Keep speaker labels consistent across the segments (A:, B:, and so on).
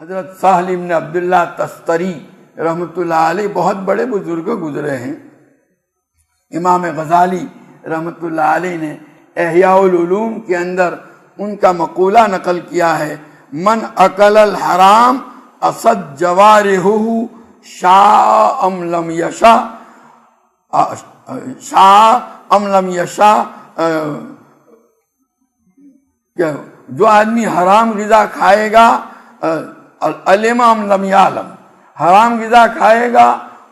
A: حضرت سہل بن عبداللہ تستری رحمۃ اللہ علیہ بہت بڑے بزرگ گزرے ہیں. امام غزالی رحمۃ اللہ علیہ نے احیاء العلوم کے اندر ان کا مقولہ نقل کیا ہے: من اکل الحرام اسد جوارحہ شاء ام لم یشاء، شاء ام لم یشاء، جو آدمی حرام غذا کھائے گا، علم ام لم یعلم، حرام غذا کھائے گا،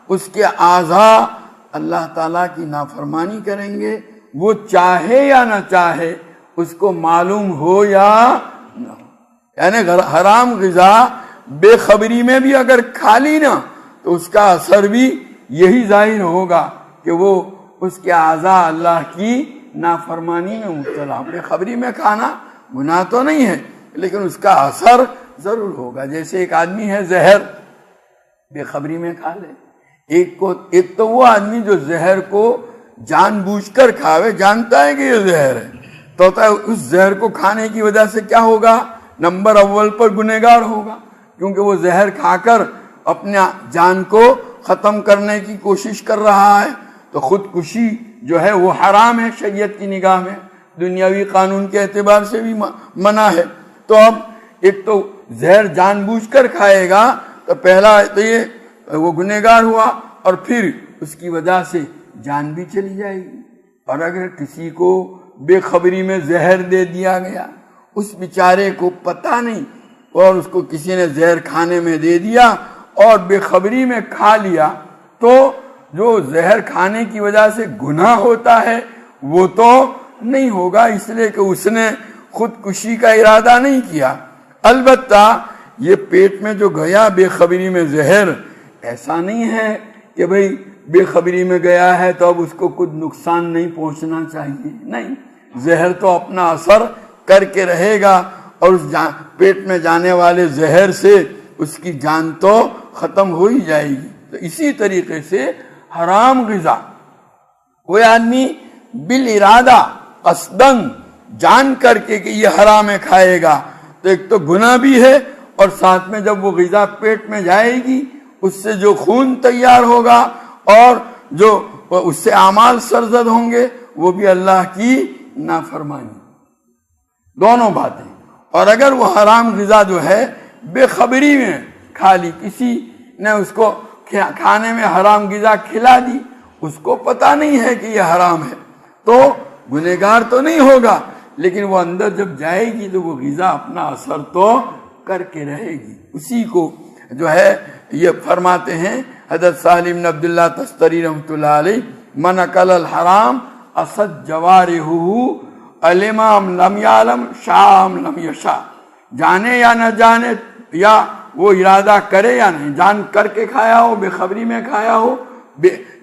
A: اس کے اعضاء اللہ تعالیٰ کی نافرمانی کریں گے، وہ چاہے یا نہ چاہے، اس کو معلوم ہو یا نہ ہو. یعنی حرام غذا بے خبری میں بھی اگر کھا لی نا تو اس کا اثر بھی یہی ظاہر ہوگا کہ وہ اس کے اعضاء اللہ کی نافرمانی میں مبتلا. بے خبری میں کھانا گناہ تو نہیں ہے لیکن اس کا اثر ضرور ہوگا. جیسے ایک آدمی ہے زہر بے خبری میں کھا لے، ایک تو وہ آدمی جو زہر کو جان بوجھ کر کھاوے، جانتا ہے کہ یہ زہر ہے، تو اس زہر کو کھانے کی وجہ سے کیا ہوگا؟ نمبر اول پر گنہگار ہوگا، کیونکہ وہ زہر کھا کر اپنے جان کو ختم کرنے کی کوشش کر رہا ہے. تو خودکشی جو ہے وہ حرام ہے شریعت کی نگاہ میں، دنیاوی قانون کے اعتبار سے بھی منع ہے. تو اب ایک تو زہر جان بوجھ کر کھائے گا تو پہلا تو یہ وہ گنہگار ہوا، اور پھر اس کی وجہ سے جان بھی چلی جائے گی. اور اگر کسی کو بے خبری میں زہر دے دیا گیا، اس بیچارے کو پتہ نہیں، اور اس کو کسی نے زہر کھانے میں دے دیا اور بے خبری میں کھا لیا، تو جو زہر کھانے کی وجہ سے گناہ ہوتا ہے وہ تو نہیں ہوگا، اس لیے کہ اس نے خودکشی کا ارادہ نہیں کیا. البتہ یہ پیٹ میں جو گیا بے خبری میں زہر، ایسا نہیں ہے کہ بھئی بے خبری میں گیا ہے تو اب اس کو کچھ نقصان نہیں پہنچنا چاہیے. نہیں، زہر تو اپنا اثر کر کے رہے گا، اور اس پیٹ میں جانے والے زہر سے اس کی جان تو ختم ہو ہی جائے گی. تو اسی طریقے سے حرام غذا کوئی آدمی بالارادہ قصداً جان کر کے کہ یہ حرام ہے کھائے گا، تو ایک تو گناہ بھی ہے، اور ساتھ میں جب وہ غذا پیٹ میں جائے گی اس سے جو خون تیار ہوگا اور جو اس سے اعمال سرزد ہوں گے وہ بھی اللہ کی نافرمانی. دونوں باتیں. اور اگر وہ حرام غذا جو ہے بے خبری میں کھا لی، کسی نے اس کو کھانے میں حرام غذا کھلا دی، اس کو پتہ نہیں ہے کہ یہ حرام ہے، تو گنہگار تو نہیں ہوگا، لیکن وہ اندر جب جائے گی تو وہ غذا اپنا اثر تو کر کے رہے گی. اسی کو جو ہے یہ فرماتے ہیں حضرت سہل بن عبداللہ تستری رحمۃ اللہ علیہ: من اکل الحرام اسد جوارحہ علم ام لم یعلم شاء ام لم یشاء. جانے یا نہ جانے، یا وہ ارادہ کرے یا نہیں، جان کر کے کھایا ہو، بے خبری میں کھایا ہو،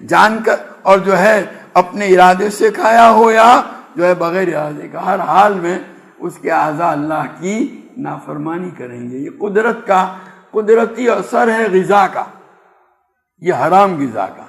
A: جان کر اور جو ہے اپنے ارادے سے کھایا ہو، یا جو ہے بغیر ارادے کا، ہر حال میں اس کے اعضاء اللہ کی نافرمانی کریں گے. یہ قدرتی اثر ہے غذا کا، یہ حرام غذا کا.